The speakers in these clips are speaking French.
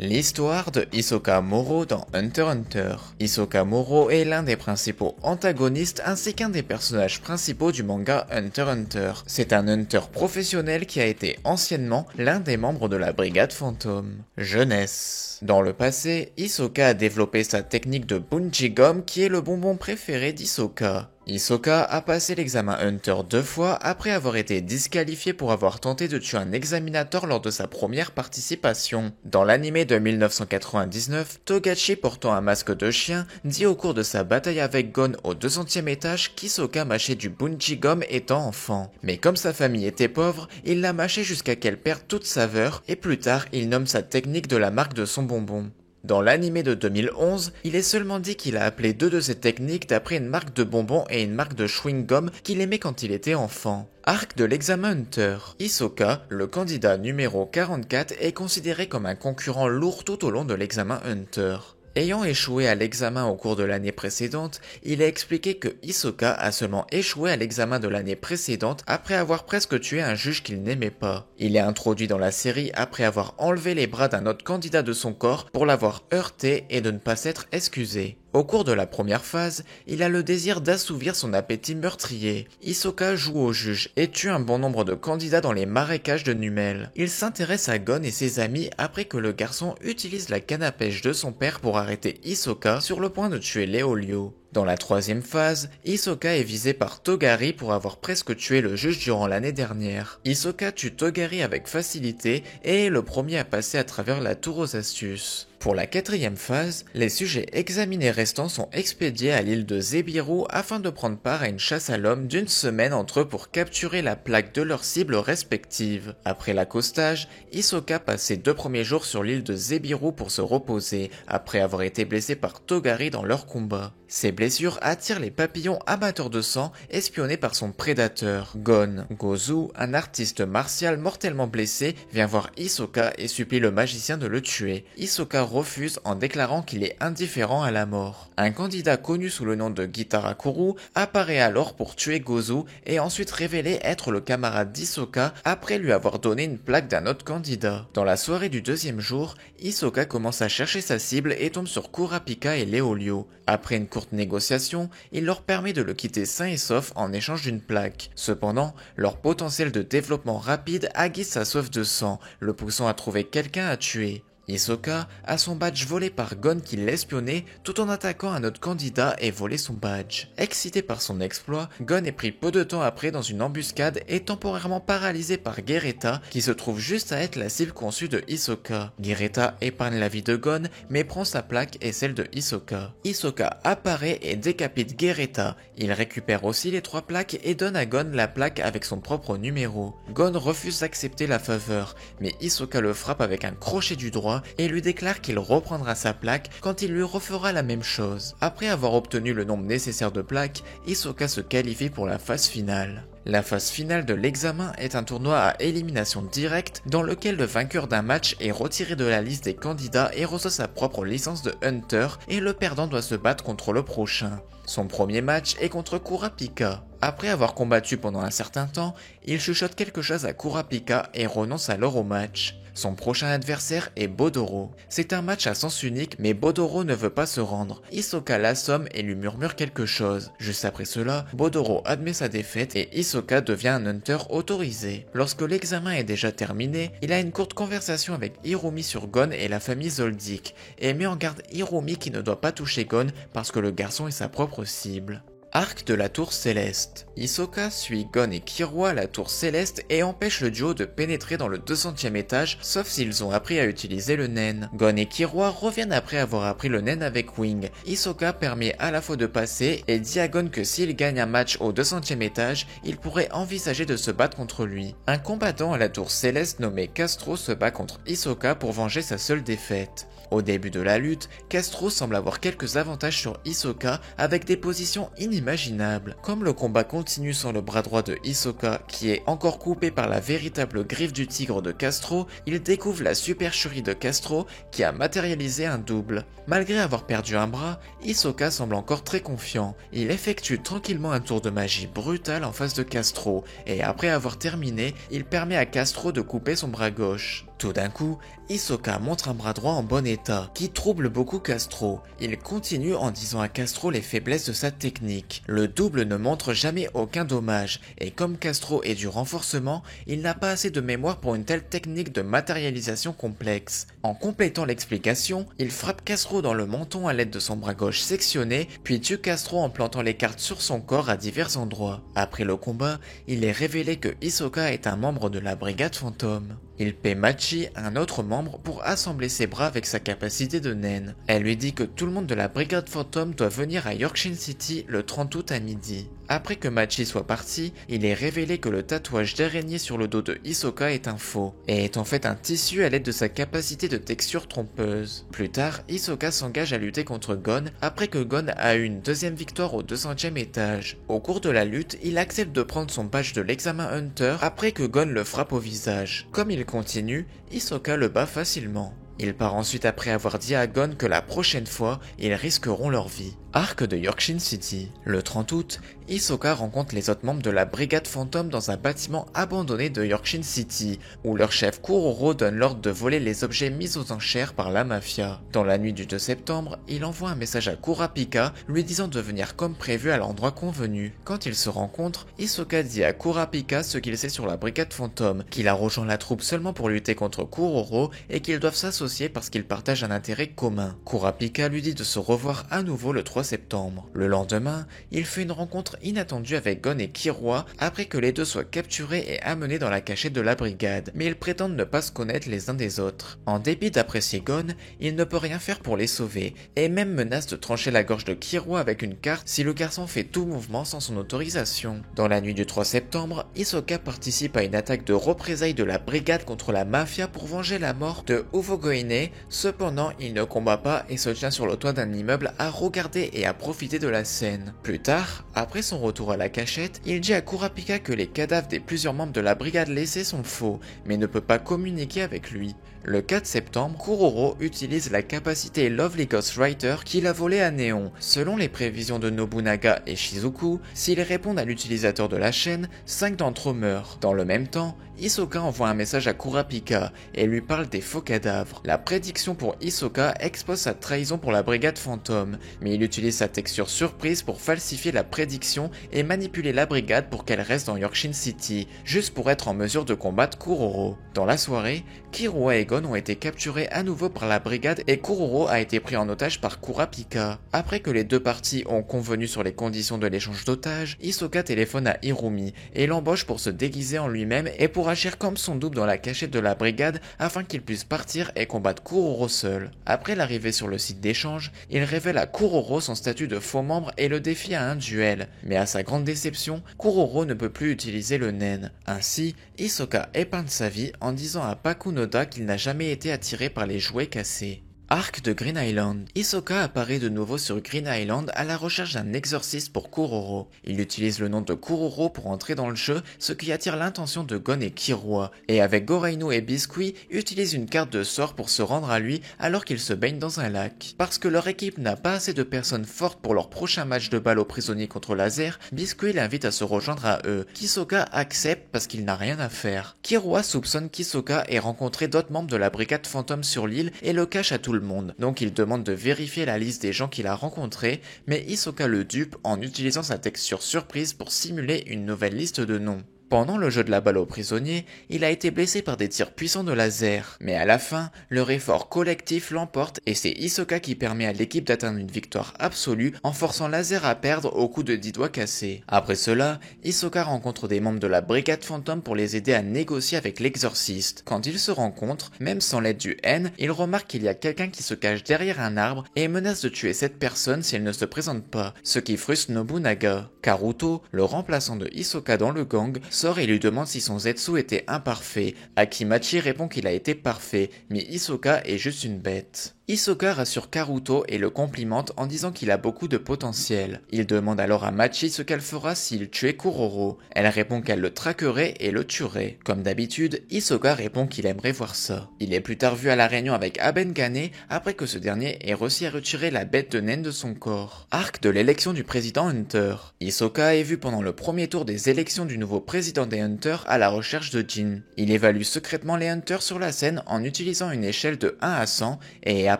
L'histoire de Hisoka Moro dans Hunter x Hunter. Hisoka Moro est l'un des principaux antagonistes ainsi qu'un des personnages principaux du manga Hunter x Hunter. C'est un hunter professionnel qui a été anciennement l'un des membres de la brigade fantôme. Jeunesse. Dans le passé, Hisoka a développé sa technique de Bungee Gum qui est le bonbon préféré d'Hisoka. Hisoka a passé l'examen Hunter 2 fois après avoir été disqualifié pour avoir tenté de tuer un examinateur lors de sa première participation. Dans l'anime de 1999, Togachi portant un masque de chien dit au cours de sa bataille avec Gon au 200e étage qu'Hisoka mâchait du Bungee Gum étant enfant. Mais comme sa famille était pauvre, il l'a mâché jusqu'à qu'elle perde toute saveur et plus tard il nomme sa technique de la marque de son bonbon. Dans l'anime de 2011, il est seulement dit qu'il a appelé deux de ses techniques d'après une marque de bonbons et une marque de chewing-gum qu'il aimait quand il était enfant. Arc de l'examen Hunter. Hisoka, le candidat numéro 44, est considéré comme un concurrent lourd tout au long de l'examen Hunter. Ayant échoué à l'examen au cours de l'année précédente, il a expliqué que Hisoka a seulement échoué à l'examen de l'année précédente après avoir presque tué un juge qu'il n'aimait pas. Il est introduit dans la série après avoir enlevé les bras d'un autre candidat de son corps pour l'avoir heurté et de ne pas s'être excusé. Au cours de la première phase, il a le désir d'assouvir son appétit meurtrier. Hisoka joue au juge et tue un bon nombre de candidats dans les marécages de Numel. Il s'intéresse à Gon et ses amis après que le garçon utilise la canne à pêche de son père pour arrêter Hisoka sur le point de tuer Léolio. Dans la troisième phase, Hisoka est visé par Togari pour avoir presque tué le juge durant l'année dernière. Hisoka tue Togari avec facilité et est le premier à passer à travers la tour aux astuces. Pour la quatrième phase, les sujets examinés restants sont expédiés à l'île de Zebiru afin de prendre part à une chasse à l'homme d'une semaine entre eux pour capturer la plaque de leurs cibles respectives. Après l'accostage, Hisoka passe ses 2 premiers jours sur l'île de Zebiru pour se reposer, après avoir été blessé par Togari dans leur combat. Ces blessures attirent les papillons amateurs de sang espionnés par son prédateur. Gon Gozu, un artiste martial mortellement blessé, vient voir Hisoka et supplie le magicien de le tuer. Hisoka refuse en déclarant qu'il est indifférent à la mort. Un candidat connu sous le nom de Gitarakuru apparaît alors pour tuer Gozu et ensuite révéler être le camarade d'Hisoka après lui avoir donné une plaque d'un autre candidat. Dans la soirée du deuxième jour, Hisoka commence à chercher sa cible et tombe sur Kurapika et Léolio. Après une courte négociation, il leur permet de le quitter sain et sauf en échange d'une plaque. Cependant, leur potentiel de développement rapide aiguise sa soif de sang, le poussant à trouver quelqu'un à tuer. Hisoka a son badge volé par Gon qui l'espionnait tout en attaquant un autre candidat et volé son badge. Excité par son exploit, Gon est pris peu de temps après dans une embuscade et temporairement paralysé par Gereta qui se trouve juste à être la cible conçue de Hisoka. Gereta épargne la vie de Gon mais prend sa plaque et celle de Hisoka. Hisoka apparaît et décapite Gereta. Il récupère aussi les 3 plaques et donne à Gon la plaque avec son propre numéro. Gon refuse d'accepter la faveur, mais Hisoka le frappe avec un crochet du droit et lui déclare qu'il reprendra sa plaque quand il lui refera la même chose. Après avoir obtenu le nombre nécessaire de plaques, Hisoka se qualifie pour la phase finale. La phase finale de l'examen est un tournoi à élimination directe dans lequel le vainqueur d'un match est retiré de la liste des candidats et reçoit sa propre licence de Hunter et le perdant doit se battre contre le prochain. Son premier match est contre Kurapika. Après avoir combattu pendant un certain temps, il chuchote quelque chose à Kurapika et renonce alors au match. Son prochain adversaire est Bodoro. C'est un match à sens unique mais Bodoro ne veut pas se rendre. Hisoka l'assomme et lui murmure quelque chose. Juste après cela, Bodoro admet sa défaite et Hisoka devient un hunter autorisé. Lorsque l'examen est déjà terminé, il a une courte conversation avec Hirumi sur Gon et la famille Zoldyck et met en garde Hirumi qui ne doit pas toucher Gon parce que le garçon est sa propre cible. Arc de la tour céleste. Hisoka suit Gon et Killua à la tour céleste et empêche le duo de pénétrer dans le 200e étage sauf s'ils ont appris à utiliser le nen. Gon et Killua reviennent après avoir appris le nen avec Wing. Hisoka permet à la fois de passer et dit à Gon que s'il gagne un match au 200e étage, il pourrait envisager de se battre contre lui. Un combattant à la tour céleste nommé Castro se bat contre Hisoka pour venger sa seule défaite. Au début de la lutte, Castro semble avoir quelques avantages sur Hisoka avec des positions inimaginables. Comme le combat continue sans le bras droit de Hisoka qui est encore coupé par la véritable griffe du tigre de Castro, il découvre la supercherie de Castro qui a matérialisé un double. Malgré avoir perdu un bras, Hisoka semble encore très confiant. Il effectue tranquillement un tour de magie brutal en face de Castro et après avoir terminé, il permet à Castro de couper son bras gauche. Tout d'un coup, Hisoka montre un bras droit en bon état, qui trouble beaucoup Castro. Il continue en disant à Castro les faiblesses de sa technique. Le double ne montre jamais aucun dommage, et comme Castro est du renforcement, il n'a pas assez de mémoire pour une telle technique de matérialisation complexe. En complétant l'explication, il frappe Castro dans le menton à l'aide de son bras gauche sectionné, puis tue Castro en plantant les cartes sur son corps à divers endroits. Après le combat, il est révélé que Hisoka est un membre de la Brigade Fantôme. Il paie Machi, un autre membre, pour assembler ses bras avec sa capacité de naine. Elle lui dit que tout le monde de la Brigade Fantôme doit venir à Yorkshire City le 30 août à midi. Après que Machi soit parti, il est révélé que le tatouage d'araignée sur le dos de Hisoka est un faux, et est en fait un tissu à l'aide de sa capacité de texture trompeuse. Plus tard, Hisoka s'engage à lutter contre Gon, après que Gon a eu une deuxième victoire au 200e étage. Au cours de la lutte, il accepte de prendre son badge de l'examen Hunter, après que Gon le frappe au visage. Comme il continue, Hisoka le bat facilement. Il part ensuite après avoir dit à Gon que la prochaine fois, ils risqueront leur vie. Arc de Yorkshire City. Le 30 août, Hisoka rencontre les autres membres de la Brigade Fantôme dans un bâtiment abandonné de Yorkshire City, où leur chef Kuroro donne l'ordre de voler les objets mis aux enchères par la mafia. Dans la nuit du 2 septembre, il envoie un message à Kurapika lui disant de venir comme prévu à l'endroit convenu. Quand ils se rencontrent, Hisoka dit à Kurapika ce qu'il sait sur la Brigade Fantôme, qu'il a rejoint la troupe seulement pour lutter contre Kuroro et qu'ils doivent s'associer parce qu'ils partagent un intérêt commun. Kurapika lui dit de se revoir à nouveau le 3 septembre. Le lendemain, il fait une rencontre inattendue avec Gon et Killua après que les deux soient capturés et amenés dans la cachette de la brigade, mais ils prétendent ne pas se connaître les uns des autres. En dépit d'apprécier Gon, il ne peut rien faire pour les sauver, et même menace de trancher la gorge de Killua avec une carte si le garçon fait tout mouvement sans son autorisation. Dans la nuit du 3 septembre, Hisoka participe à une attaque de représailles de la brigade contre la mafia pour venger la mort de Ufogoine. Cependant, il ne combat pas et se tient sur le toit d'un immeuble à regarder et à profiter de la scène. Plus tard, après son retour à la cachette, il dit à Kurapika que les cadavres des plusieurs membres de la brigade laissés sont faux, mais ne peut pas communiquer avec lui. Le 4 septembre, Kuroro utilise la capacité Lovely Ghostwriter qu'il a volée à Néon. Selon les prévisions de Nobunaga et Shizuku, s'ils répondent à l'utilisateur de la chaîne, 5 d'entre eux meurent. Dans le même temps, Hisoka envoie un message à Kurapika et lui parle des faux cadavres. La prédiction pour Hisoka expose sa trahison pour la brigade fantôme, mais il utilise sa texture surprise pour falsifier la prédiction et manipuler la brigade pour qu'elle reste dans Yorkshire City, juste pour être en mesure de combattre Kuroro. Dans la soirée, Killua et Gon ont été capturés à nouveau par la brigade et Kuroro a été pris en otage par Kurapika. Après que les deux parties ont convenu sur les conditions de l'échange d'otages, Hisoka téléphone à Hirumi et l'embauche pour se déguiser en lui-même et pour agir comme son double dans la cachette de la brigade afin qu'il puisse partir et combattre Kuroro seul. Après l'arrivée sur le site d'échange, il révèle à Kuroro son statut de faux membre et le défie à un duel. Mais à sa grande déception, Kuroro ne peut plus utiliser le nen. Ainsi, Hisoka épargne sa vie en disant à Pakunoda qu'il n'a jamais été attiré par les jouets cassés. Arc de Green Island. Hisoka apparaît de nouveau sur Green Island à la recherche d'un exorciste pour Kuroro. Il utilise le nom de Kuroro pour entrer dans le jeu, ce qui attire l'attention de Gon et Killua, et avec Gorainu et Biscuit, utilise une carte de sort pour se rendre à lui alors qu'ils se baignent dans un lac. Parce que leur équipe n'a pas assez de personnes fortes pour leur prochain match de balle aux prisonniers contre Laser, Biscuit l'invite à se rejoindre à eux. Hisoka accepte parce qu'il n'a rien à faire. Killua soupçonne qu'Hisoka ait rencontré d'autres membres de la brigade fantôme sur l'île et le cache à tout le monde, donc il demande de vérifier la liste des gens qu'il a rencontrés, mais Hisoka le dupe en utilisant sa texture surprise pour simuler une nouvelle liste de noms. Pendant le jeu de la balle aux prisonniers, il a été blessé par des tirs puissants de laser, mais à la fin, leur effort collectif l'emporte et c'est Hisoka qui permet à l'équipe d'atteindre une victoire absolue en forçant Laser à perdre au coup de 10 doigts cassés. Après cela, Hisoka rencontre des membres de la brigade fantôme pour les aider à négocier avec l'exorciste. Quand ils se rencontrent, même sans l'aide du N, il remarque qu'il y a quelqu'un qui se cache derrière un arbre et menace de tuer cette personne si elle ne se présente pas, ce qui frustre Nobunaga. Karuto, le remplaçant de Hisoka dans le gang, sort et lui demande si son Zetsu était imparfait. Akimachi répond qu'il a été parfait, mais Hisoka est juste une bête. Hisoka rassure Karuto et le complimente en disant qu'il a beaucoup de potentiel. Il demande alors à Machi ce qu'elle fera s'il tuait Kuroro. Elle répond qu'elle le traquerait et le tuerait. Comme d'habitude, Hisoka répond qu'il aimerait voir ça. Il est plus tard vu à la réunion avec Abenkane après que ce dernier ait réussi à retirer la bête de naine de son corps. Arc de l'élection du président Hunter. Hisoka est vu pendant le premier tour des élections du nouveau président des Hunters à la recherche de Jin. Il évalue secrètement les Hunters sur la scène en utilisant une échelle de 1 à 100 et est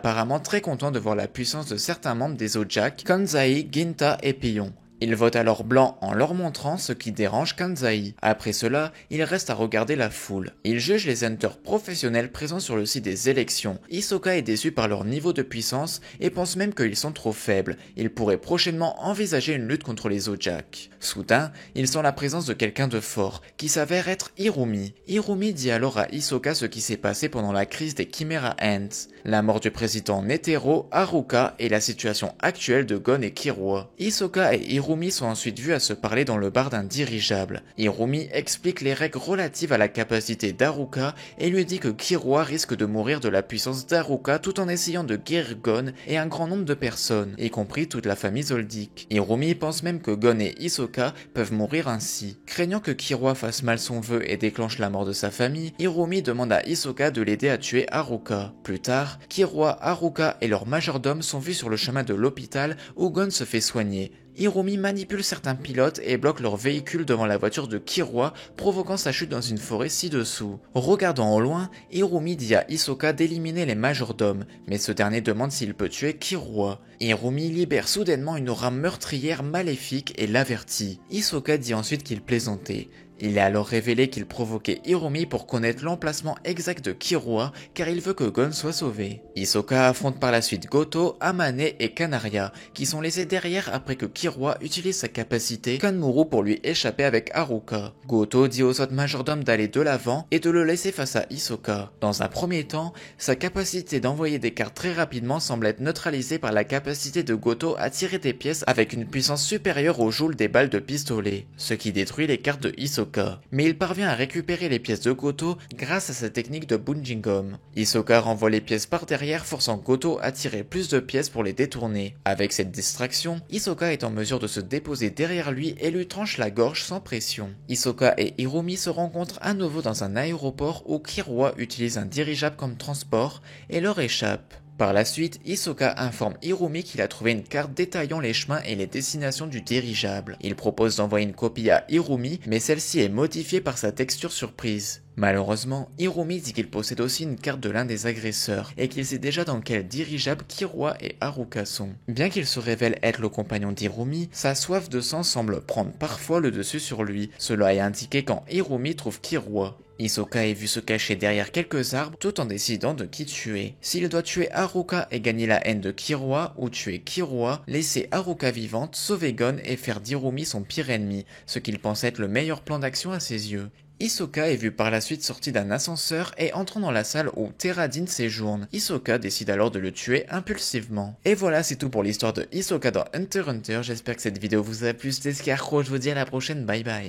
apparemment très content de voir la puissance de certains membres des Ojak, Kanzai, Ginta et Pion. Il vote alors blanc en leur montrant ce qui dérange Kanzai. Après cela, il reste à regarder la foule. Il juge les hunters professionnels présents sur le site des élections. Hisoka est déçu par leur niveau de puissance et pense même qu'ils sont trop faibles. Il pourrait prochainement envisager une lutte contre les Ojak. Soudain, il sent la présence de quelqu'un de fort, qui s'avère être Hirumi. Hirumi dit alors à Hisoka ce qui s'est passé pendant la crise des Chimera Ants, la mort du président Netero, Haruka et la situation actuelle de Gon et Killua. Hisoka et Hirumi sont ensuite vus à se parler dans le bar d'un dirigeable. Hirumi explique les règles relatives à la capacité d'Haruka et lui dit que Killua risque de mourir de la puissance d'Haruka tout en essayant de guérir Gon et un grand nombre de personnes, y compris toute la famille Zoldyck. Hirumi pense même que Gon et Hisoka peuvent mourir ainsi. Craignant que Killua fasse mal son vœu et déclenche la mort de sa famille, Hirumi demande à Hisoka de l'aider à tuer Haruka. Plus tard, Killua, Haruka et leur majordome sont vus sur le chemin de l'hôpital où Gon se fait soigner. Hirumi manipule certains pilotes et bloque leur véhicule devant la voiture de Killua, provoquant sa chute dans une forêt ci-dessous. Regardant au loin, Hirumi dit à Hisoka d'éliminer les majordomes, mais ce dernier demande s'il peut tuer Killua. Hirumi libère soudainement une aura meurtrière maléfique et l'avertit. Hisoka dit ensuite qu'il plaisantait. Il est alors révélé qu'il provoquait Hirumi pour connaître l'emplacement exact de Killua car il veut que Gon soit sauvé. Hisoka affronte par la suite Goto, Amane et Kanaria qui sont laissés derrière après que Killua utilise sa capacité Kanmuru pour lui échapper avec Haruka. Goto dit aux autres majordomes d'aller de l'avant et de le laisser face à Hisoka. Dans un premier temps, sa capacité d'envoyer des cartes très rapidement semble être neutralisée par la capacité de Goto à tirer des pièces avec une puissance supérieure au joule des balles de pistolet, ce qui détruit les cartes de Hisoka. Mais il parvient à récupérer les pièces de Goto grâce à sa technique de Bunjingom. Hisoka renvoie les pièces par derrière forçant Goto à tirer plus de pièces pour les détourner. Avec cette distraction, Hisoka est en mesure de se déposer derrière lui et lui tranche la gorge sans pression. Hisoka et Hirumi se rencontrent à nouveau dans un aéroport où Killua utilise un dirigeable comme transport et leur échappe. Par la suite, Hisoka informe Hirumi qu'il a trouvé une carte détaillant les chemins et les destinations du dirigeable. Il propose d'envoyer une copie à Hirumi, mais celle-ci est modifiée par sa texture surprise. Malheureusement, Hirumi dit qu'il possède aussi une carte de l'un des agresseurs et qu'il sait déjà dans quel dirigeable Killua et Haruka sont. Bien qu'il se révèle être le compagnon d'Hirumi, sa soif de sang semble prendre parfois le dessus sur lui. Cela est indiqué quand Hirumi trouve Killua. Hisoka est vu se cacher derrière quelques arbres tout en décidant de qui tuer. S'il doit tuer Haruka et gagner la haine de Killua ou tuer Killua, laisser Haruka vivante, sauver Gon et faire d'Hirumi son pire ennemi, ce qu'il pense être le meilleur plan d'action à ses yeux. Hisoka est vu par la suite sorti d'un ascenseur et entrant dans la salle où Teradin séjourne. Hisoka décide alors de le tuer impulsivement. Et voilà, c'est tout pour l'histoire de Hisoka dans Hunter x Hunter. J'espère que cette vidéo vous a plu. C'était Scarecrow, je vous dis à la prochaine, bye bye.